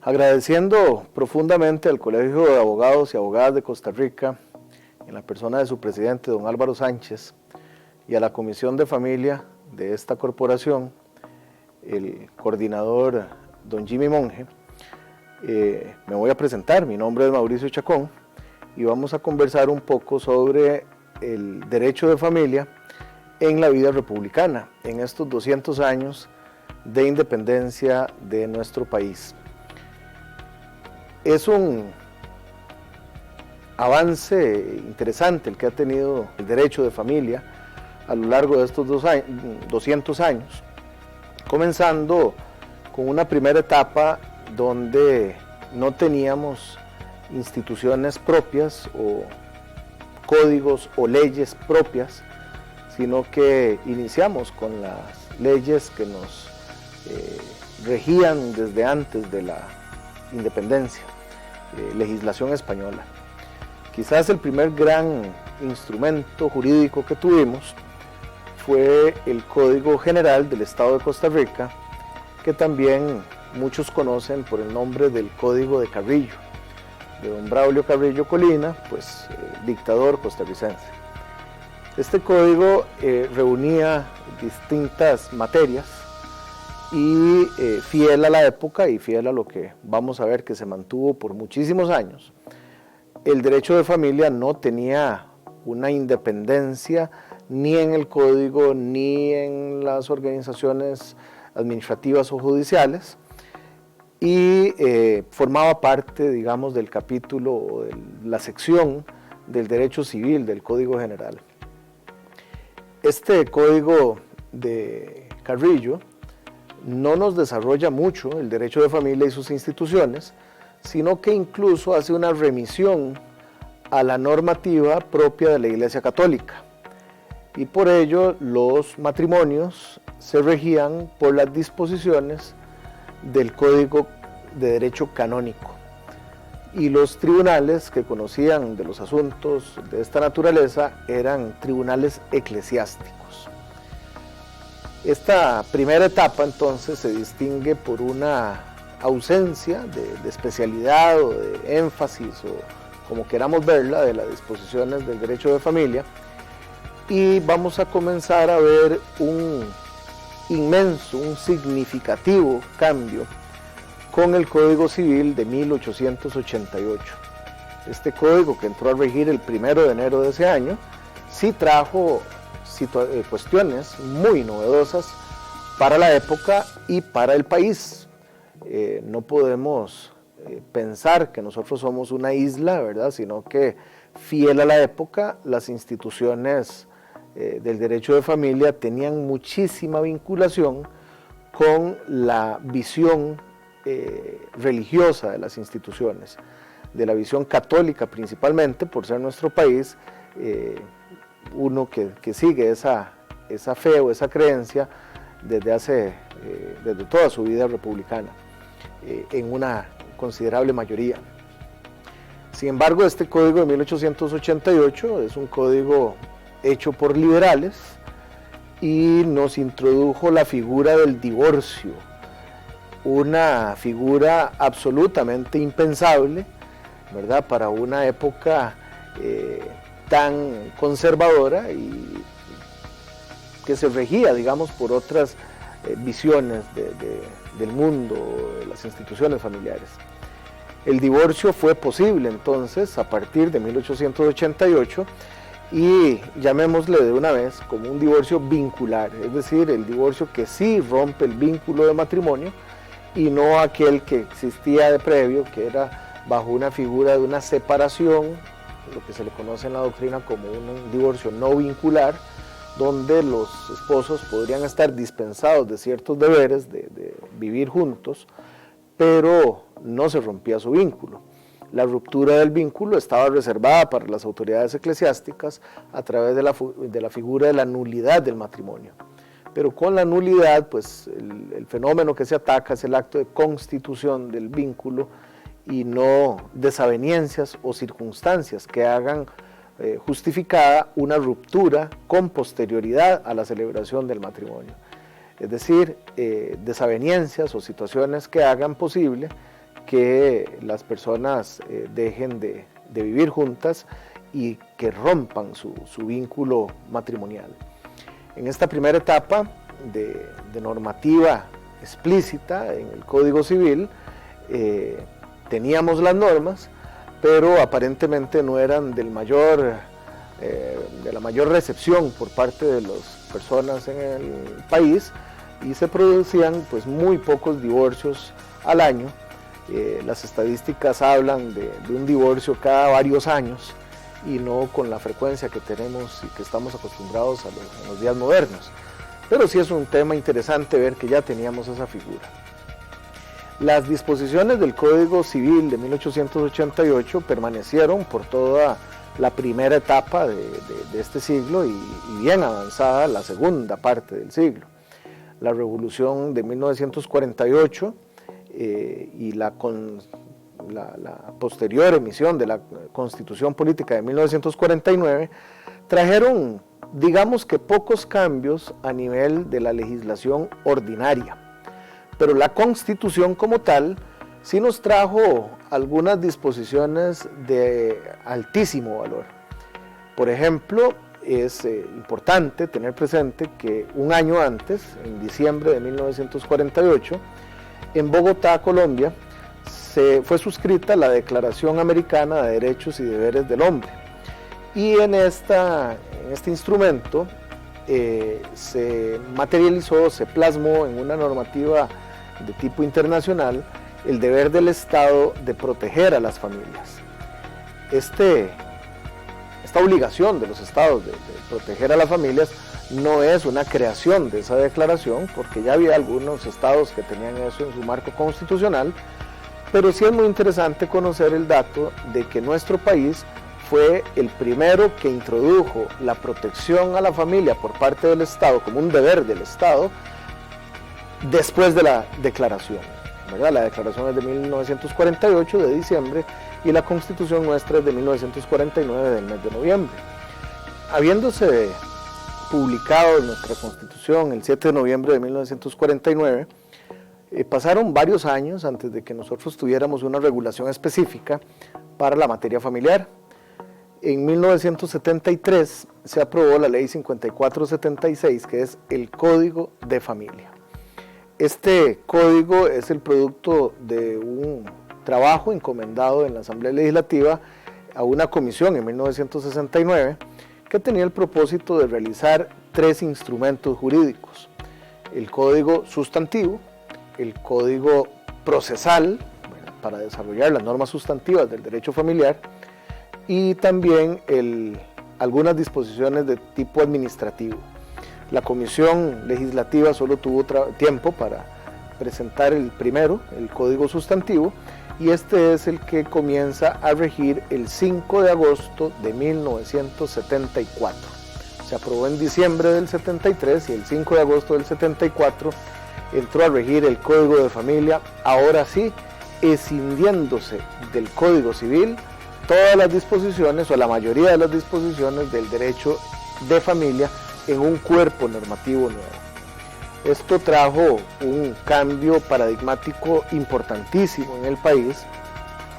Agradeciendo profundamente al Colegio de Abogados y Abogadas de Costa Rica, en la persona de su presidente, don Álvaro Sánchez, y a la Comisión de Familia de esta corporación, el coordinador don Jimmy Monge, me voy a presentar. Mi nombre es Mauricio Chacón y vamos a conversar un poco sobre el derecho de familia en la vida republicana, en estos 200 años de independencia de nuestro país. Es un avance interesante el que ha tenido el derecho de familia a lo largo de estos 200 años, comenzando con una primera etapa donde no teníamos instituciones propias o códigos o leyes propias, sino que iniciamos con las leyes que nos regían desde antes de la independencia, legislación española. Quizás el primer gran instrumento jurídico que tuvimos fue el Código General del Estado de Costa Rica, que también muchos conocen por el nombre del Código de Carrillo, de don Braulio Carrillo Colina, pues dictador costarricense. Este código reunía distintas materias y fiel a la época y fiel a lo que vamos a ver que se mantuvo por muchísimos años, el derecho de familia no tenía una independencia ni en el código ni en las organizaciones administrativas o judiciales, y formaba parte, digamos, del capítulo o de la sección del derecho civil del Código General. Este Código de Carrillo no nos desarrolla mucho el derecho de familia y sus instituciones, sino que incluso hace una remisión a la normativa propia de la Iglesia Católica. Y por ello los matrimonios se regían por las disposiciones del Código de Derecho Canónico. Y los tribunales que conocían de los asuntos de esta naturaleza eran tribunales eclesiásticos. Esta primera etapa entonces se distingue por una ausencia de especialidad o de énfasis, o como queramos verla, de las disposiciones del derecho de familia, y vamos a comenzar a ver un inmenso, un significativo cambio con el Código Civil de 1888. Este código, que entró a regir el 1 de enero de ese año, sí trajo cuestiones muy novedosas para la época y para el país. No podemos pensar que nosotros somos una isla, ¿verdad?, sino que, fiel a la época, las instituciones del derecho de familia tenían muchísima vinculación con la visión religiosa de las instituciones, de la visión católica principalmente, por ser nuestro país uno que sigue esa fe o esa creencia desde toda su vida republicana, en una considerable mayoría. Sin embargo, este código de 1888 es un código hecho por liberales y nos introdujo la figura del divorcio, una figura absolutamente impensable, ¿verdad?, para una época tan conservadora y que se regía, digamos, por otras visiones del mundo, de las instituciones familiares. El divorcio fue posible entonces a partir de 1888 y llamémosle de una vez como un divorcio vincular, es decir, el divorcio que sí rompe el vínculo de matrimonio y no aquel que existía de previo, que era bajo una figura de una separación, lo que se le conoce en la doctrina como un divorcio no vincular, donde los esposos podrían estar dispensados de ciertos deberes de vivir juntos, pero no se rompía su vínculo. La ruptura del vínculo estaba reservada para las autoridades eclesiásticas a través de la figura de la nulidad del matrimonio. Pero con la nulidad, pues el fenómeno que se ataca es el acto de constitución del vínculo y no desavenencias o circunstancias que hagan justificada una ruptura con posterioridad a la celebración del matrimonio. Es decir, desavenencias o situaciones que hagan posible que las personas dejen de vivir juntas y que rompan su vínculo matrimonial. En esta primera etapa de normativa explícita en el Código Civil, teníamos las normas, pero aparentemente no eran de la mayor recepción por parte de las personas en el país, y se producían pues muy pocos divorcios al año. Las estadísticas hablan de un divorcio cada varios años y no con la frecuencia que tenemos y que estamos acostumbrados en los días modernos. Pero sí es un tema interesante ver que ya teníamos esa figura. Las disposiciones del Código Civil de 1888 permanecieron por toda la primera etapa de este siglo y bien avanzada la segunda parte del siglo. La Revolución de 1948 y la posterior emisión de la Constitución Política de 1949 trajeron, digamos que pocos cambios a nivel de la legislación ordinaria, pero la Constitución como tal sí nos trajo algunas disposiciones de altísimo valor. Por ejemplo, es importante tener presente que un año antes, en diciembre de 1948, en Bogotá, Colombia, fue suscrita la Declaración Americana de Derechos y Deberes del Hombre. Y en este instrumento se materializó, se plasmó en una normativa de tipo internacional el deber del Estado de proteger a las familias. Esta obligación de los estados de proteger a las familias no es una creación de esa declaración, porque ya había algunos estados que tenían eso en su marco constitucional, pero sí es muy interesante conocer el dato de que nuestro país fue el primero que introdujo la protección a la familia por parte del Estado como un deber del Estado después de la declaración, ¿verdad? La declaración es de 1948, de diciembre, y la Constitución nuestra es de 1949, del mes de noviembre. Habiéndose publicado nuestra Constitución el 7 de noviembre de 1949, pasaron varios años antes de que nosotros tuviéramos una regulación específica para la materia familiar. En 1973 se aprobó la Ley 5476, que es el Código de Familia. Este código es el producto de un trabajo encomendado en la Asamblea Legislativa a una comisión en 1969 que tenía el propósito de realizar 3 instrumentos jurídicos: el Código Sustantivo, el Código Procesal, para desarrollar las normas sustantivas del derecho familiar, y también algunas disposiciones de tipo administrativo. La Comisión Legislativa solo tuvo tiempo para presentar el primero, el Código Sustantivo, y este es el que comienza a regir el 5 de agosto de 1974. Se aprobó en diciembre del 73 y el 5 de agosto del 74 entró a regir el Código de Familia, ahora sí, escindiéndose del Código Civil todas las disposiciones o la mayoría de las disposiciones del derecho de familia en un cuerpo normativo nuevo. Esto trajo un cambio paradigmático importantísimo en el país,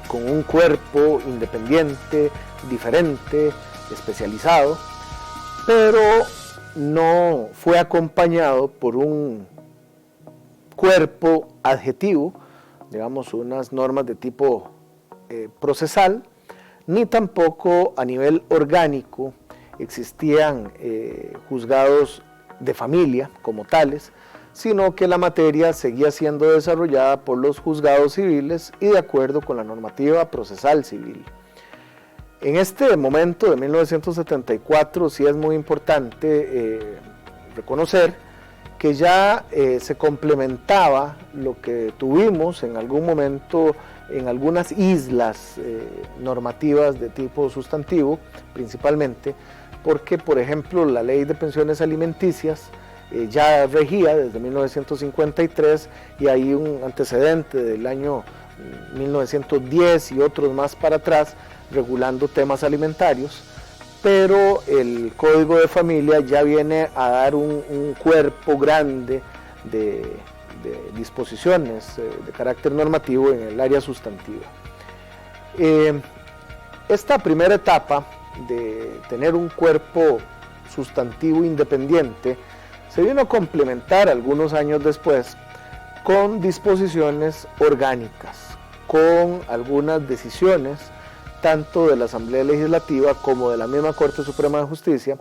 con un cuerpo independiente, diferente, especializado, pero no fue acompañado por un cuerpo adjetivo, digamos unas normas de tipo procesal, ni tampoco a nivel orgánico existían juzgados de familia como tales, sino que la materia seguía siendo desarrollada por los juzgados civiles y de acuerdo con la normativa procesal civil. En este momento de 1974 sí es muy importante reconocer que ya se complementaba lo que tuvimos en algún momento en algunas islas normativas de tipo sustantivo, principalmente porque, por ejemplo, la Ley de Pensiones Alimenticias ya regía desde 1953 y hay un antecedente del año 1910 y otros más para atrás regulando temas alimentarios, pero el Código de Familia ya viene a dar un cuerpo grande de disposiciones de carácter normativo en el área sustantiva. Esta primera etapa de tener un cuerpo sustantivo independiente se vino a complementar algunos años después con disposiciones orgánicas, con algunas decisiones tanto de la Asamblea Legislativa como de la misma Corte Suprema de Justicia,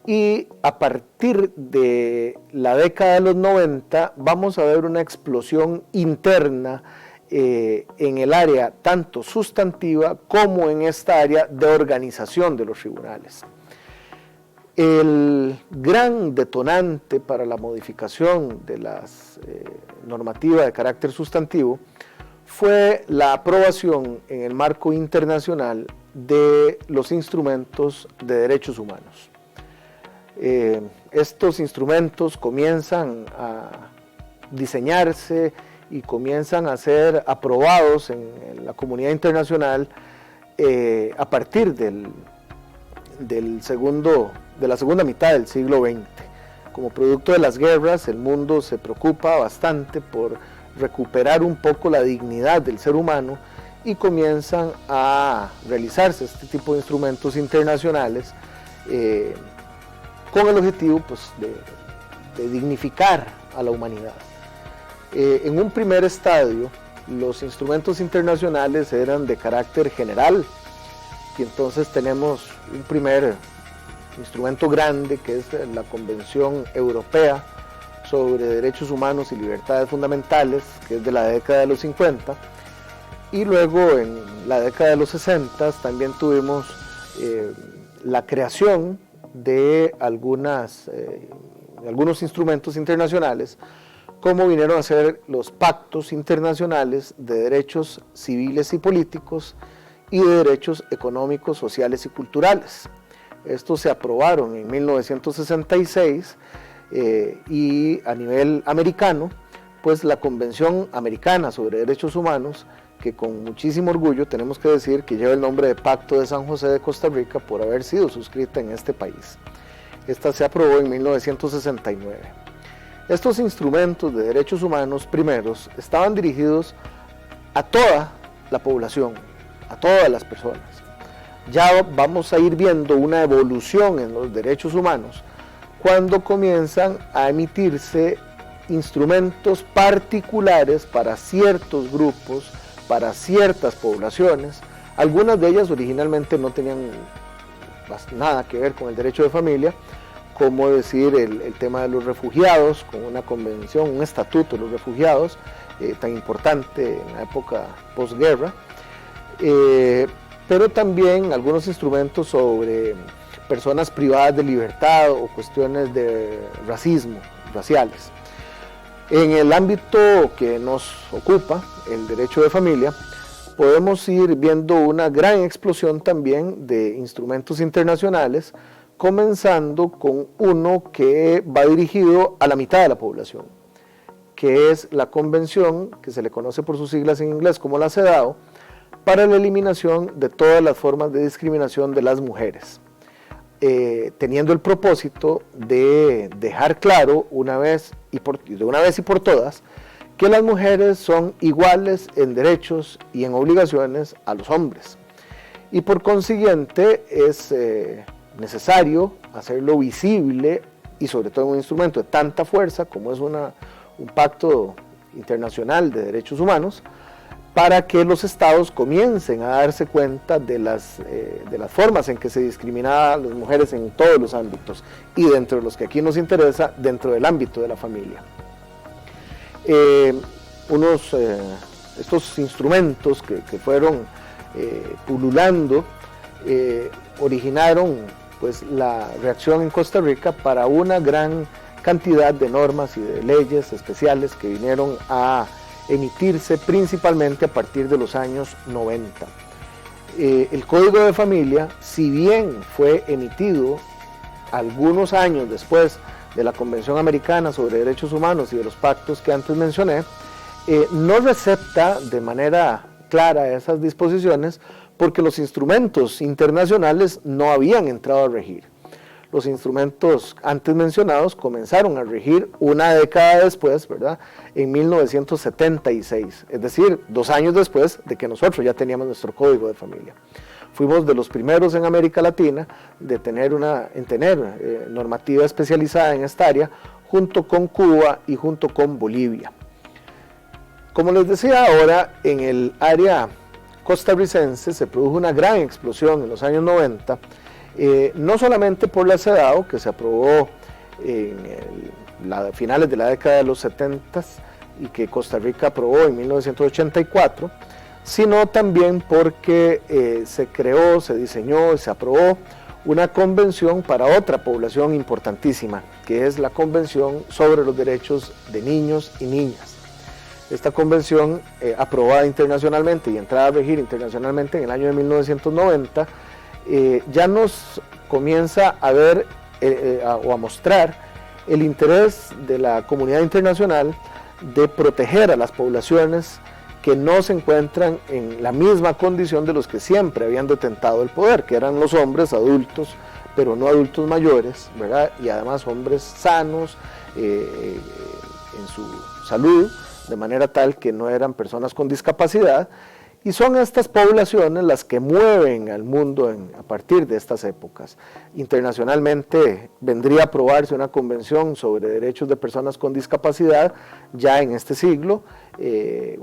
y a partir de la década de los 90 vamos a ver una explosión interna en el área tanto sustantiva como en esta área de organización de los tribunales. El gran detonante para la modificación de las normativas de carácter sustantivo fue la aprobación en el marco internacional de los instrumentos de derechos humanos. Estos instrumentos comienzan a diseñarse y comienzan a ser aprobados en la comunidad internacional a partir de la segunda mitad del siglo XX. Como producto de las guerras, el mundo se preocupa bastante por recuperar un poco la dignidad del ser humano y comienzan a realizarse este tipo de instrumentos internacionales con el objetivo, pues, de dignificar a la humanidad. En un primer estadio, los instrumentos internacionales eran de carácter general, y entonces tenemos un primer instrumento grande que es la Convención Europea sobre Derechos Humanos y Libertades Fundamentales, que es de la década de los 50, y luego en la década de los 60 también tuvimos la creación de algunos instrumentos internacionales, como vinieron a ser los pactos internacionales de derechos civiles y políticos y de derechos económicos, sociales y culturales. Estos se aprobaron en 1966 y a nivel americano, pues la Convención Americana sobre Derechos Humanos, que con muchísimo orgullo tenemos que decir que lleva el nombre de Pacto de San José de Costa Rica por haber sido suscrita en este país. Esta se aprobó en 1969. Estos instrumentos de derechos humanos primeros estaban dirigidos a toda la población, a todas las personas. Ya vamos a ir viendo una evolución en los derechos humanos cuando comienzan a emitirse instrumentos particulares para ciertos grupos, para ciertas poblaciones. Algunas de ellas originalmente no tenían nada que ver con el derecho de familia, como decir el tema de los refugiados, con una convención, un estatuto de los refugiados, tan importante en la época posguerra, pero también algunos instrumentos sobre personas privadas de libertad o cuestiones de racismo, raciales. En el ámbito que nos ocupa, el derecho de familia, podemos ir viendo una gran explosión también de instrumentos internacionales, comenzando con uno que va dirigido a la mitad de la población, que es la convención, que se le conoce por sus siglas en inglés como la CEDAW, para la eliminación de todas las formas de discriminación de las mujeres, teniendo el propósito de dejar claro de una vez y por todas que las mujeres son iguales en derechos y en obligaciones a los hombres, y por consiguiente es necesario hacerlo visible, y sobre todo en un instrumento de tanta fuerza como es un pacto internacional de derechos humanos, para que los estados comiencen a darse cuenta de las formas en que se discriminaba a las mujeres en todos los ámbitos, y dentro de los que aquí nos interesa, dentro del ámbito de la familia. Estos instrumentos que fueron pululando originaron, pues, la reacción en Costa Rica para una gran cantidad de normas y de leyes especiales que vinieron a emitirse principalmente a partir de los años 90. El Código de Familia, si bien fue emitido algunos años después de la Convención Americana sobre Derechos Humanos y de los pactos que antes mencioné, no recepta de manera clara esas disposiciones porque los instrumentos internacionales no habían entrado a regir. los instrumentos antes mencionados comenzaron a regir una década después, ¿verdad? En 1976, es decir, 2 años después de que nosotros ya teníamos nuestro Código de Familia. Fuimos de los primeros en América Latina en tener normativa especializada en esta área, junto con Cuba y junto con Bolivia. Como les decía ahora, en el área costarricense se produjo una gran explosión en los años 90, no solamente por la CEDAW, que se aprobó en finales de la década de los 70 y que Costa Rica aprobó en 1984, sino también porque se creó, se diseñó y se aprobó una convención para otra población importantísima, que es la Convención sobre los Derechos de Niños y Niñas. Esta convención, aprobada internacionalmente y entrada a regir internacionalmente en el año de 1990, ya nos comienza a ver o a mostrar el interés de la comunidad internacional de proteger a las poblaciones que no se encuentran en la misma condición de los que siempre habían detentado el poder, que eran los hombres adultos, pero no adultos mayores, ¿verdad? Y además hombres sanos en su salud, de manera tal que no eran personas con discapacidad, y son estas poblaciones las que mueven al mundo a partir de estas épocas. Internacionalmente vendría a aprobarse una convención sobre derechos de personas con discapacidad ya en este siglo, de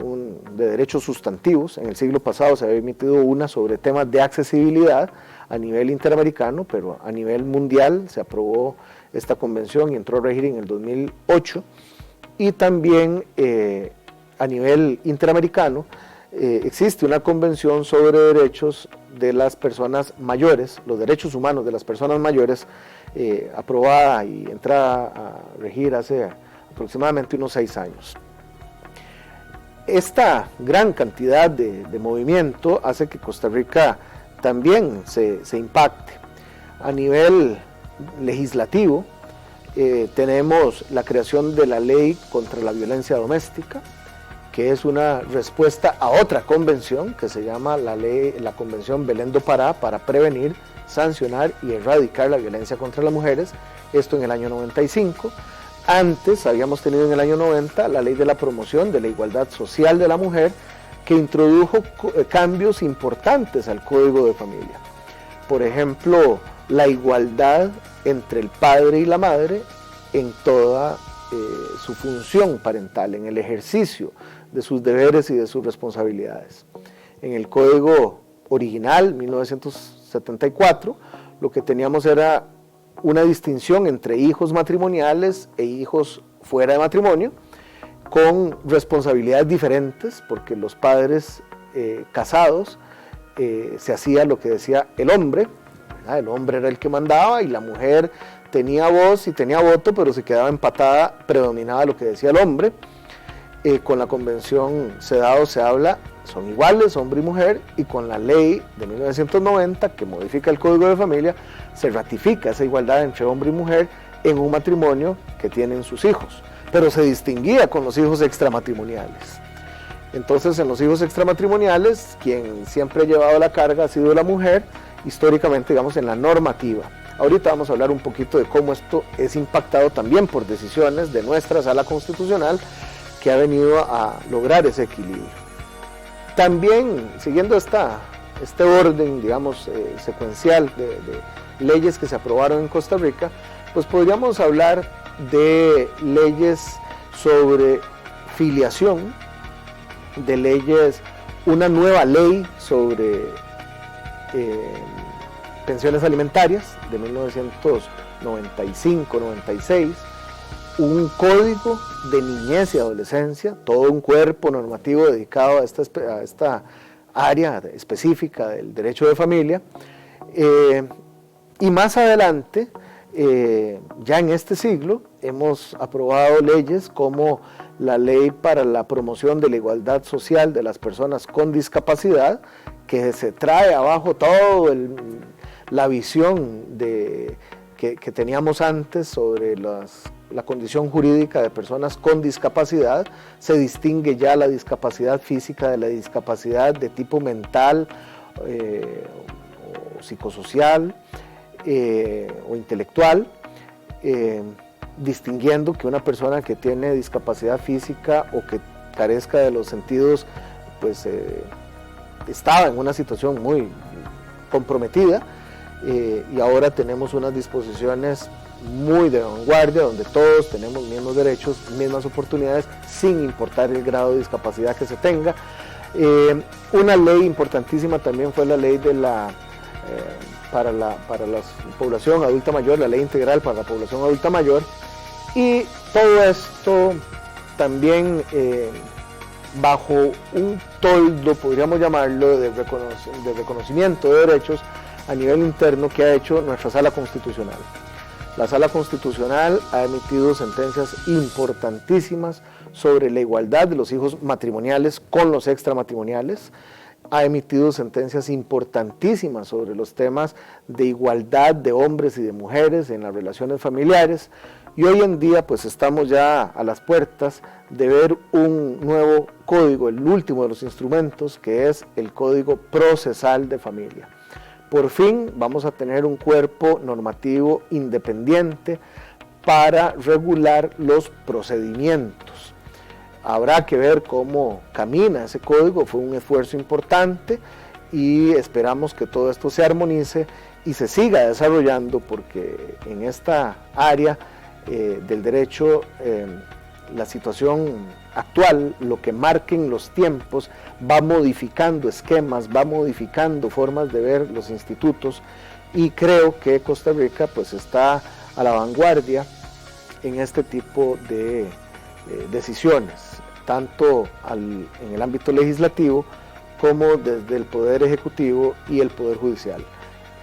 derechos sustantivos. En el siglo pasado se había emitido una sobre temas de accesibilidad a nivel interamericano, pero a nivel mundial se aprobó esta convención y entró a regir en el 2008, y también a nivel interamericano existe una convención sobre derechos de las personas mayores, los derechos humanos de las personas mayores, aprobada y entrada a regir hace aproximadamente unos 6 años. Esta gran cantidad de movimiento hace que Costa Rica también se impacte. A nivel legislativo, tenemos la creación de la Ley contra la Violencia Doméstica, que es una respuesta a otra convención que se llama la Convención Belén do Pará, para prevenir, sancionar y erradicar la violencia contra las mujeres, esto en el año 95. Antes habíamos tenido en el año 90 la Ley de la Promoción de la Igualdad Social de la Mujer, que introdujo cambios importantes al Código de Familia. Por ejemplo, la igualdad entre el padre y la madre en toda su función parental, en el ejercicio de sus deberes y de sus responsabilidades. En el Código original, 1974, lo que teníamos era una distinción entre hijos matrimoniales e hijos fuera de matrimonio, con responsabilidades diferentes, porque los padres casados se hacía lo que decía el hombre, ¿verdad? El hombre era el que mandaba y la mujer tenía voz y tenía voto, pero se quedaba empatada, predominaba lo que decía el hombre. Con la convención CEDAW se habla, son iguales hombre y mujer, y con la ley de 1990 que modifica el Código de Familia se ratifica esa igualdad entre hombre y mujer en un matrimonio que tienen sus hijos, pero se distinguía con los hijos extramatrimoniales. Entonces, en los hijos extramatrimoniales, quien siempre ha llevado la carga ha sido la mujer, históricamente, digamos, en la normativa. Ahorita vamos a hablar un poquito de cómo esto es impactado también por decisiones de nuestra Sala Constitucional, que ha venido a lograr ese equilibrio. También, siguiendo este orden, digamos, secuencial de leyes que se aprobaron en Costa Rica, pues podríamos hablar de leyes sobre filiación, de leyes, una nueva ley sobre pensiones alimentarias de 1995-96, un código de niñez y adolescencia, todo un cuerpo normativo dedicado a esta área específica del derecho de familia, y más adelante, ya en este siglo, hemos aprobado leyes como la Ley para la Promoción de la Igualdad Social de las Personas con Discapacidad, que se trae abajo toda la visión que teníamos antes sobre la condición jurídica de personas con discapacidad. Se distingue ya la discapacidad física de la discapacidad de tipo mental o psicosocial. o intelectual, distinguiendo que una persona que tiene discapacidad física o que carezca de los sentidos, pues estaba en una situación muy comprometida, y ahora tenemos unas disposiciones muy de vanguardia, donde todos tenemos mismos derechos, mismas oportunidades, sin importar el grado de discapacidad que se tenga. Una ley importantísima también fue la ley de para la población adulta mayor, la ley integral para la población adulta mayor, y todo esto también bajo un toldo, podríamos llamarlo, de reconocimiento de derechos a nivel interno que ha hecho nuestra Sala Constitucional. La Sala Constitucional ha emitido sentencias importantísimas sobre la igualdad de los hijos matrimoniales con los extramatrimoniales, ha emitido sentencias importantísimas sobre los temas de igualdad de hombres y de mujeres en las relaciones familiares, y hoy en día pues estamos ya a las puertas de ver un nuevo código, el último de los instrumentos, que es el Código Procesal de Familia. Por fin vamos a tener un cuerpo normativo independiente para regular los procedimientos. Habrá que ver cómo camina ese código, fue un esfuerzo importante y esperamos que todo esto se armonice y se siga desarrollando, porque en esta área del derecho, la situación actual, lo que marquen los tiempos, va modificando esquemas, va modificando formas de ver los institutos, y creo que Costa Rica pues está a la vanguardia en este tipo de decisiones, tanto en el ámbito legislativo como desde el Poder Ejecutivo y el Poder Judicial.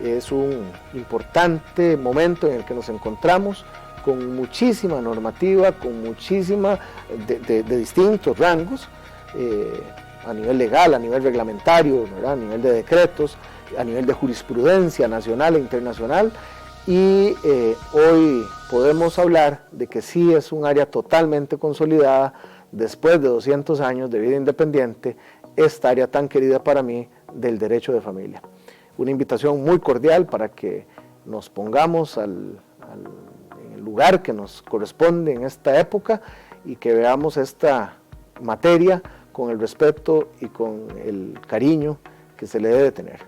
Es un importante momento en el que nos encontramos, con muchísima normativa, con muchísima de distintos rangos, a nivel legal, a nivel reglamentario, ¿verdad?, a nivel de decretos, a nivel de jurisprudencia nacional e internacional, y hoy podemos hablar de que sí es un área totalmente consolidada después de 200 años de vida independiente, esta área tan querida para mí del derecho de familia. Una invitación muy cordial para que nos pongamos en el lugar que nos corresponde en esta época y que veamos esta materia con el respeto y con el cariño que se le debe tener.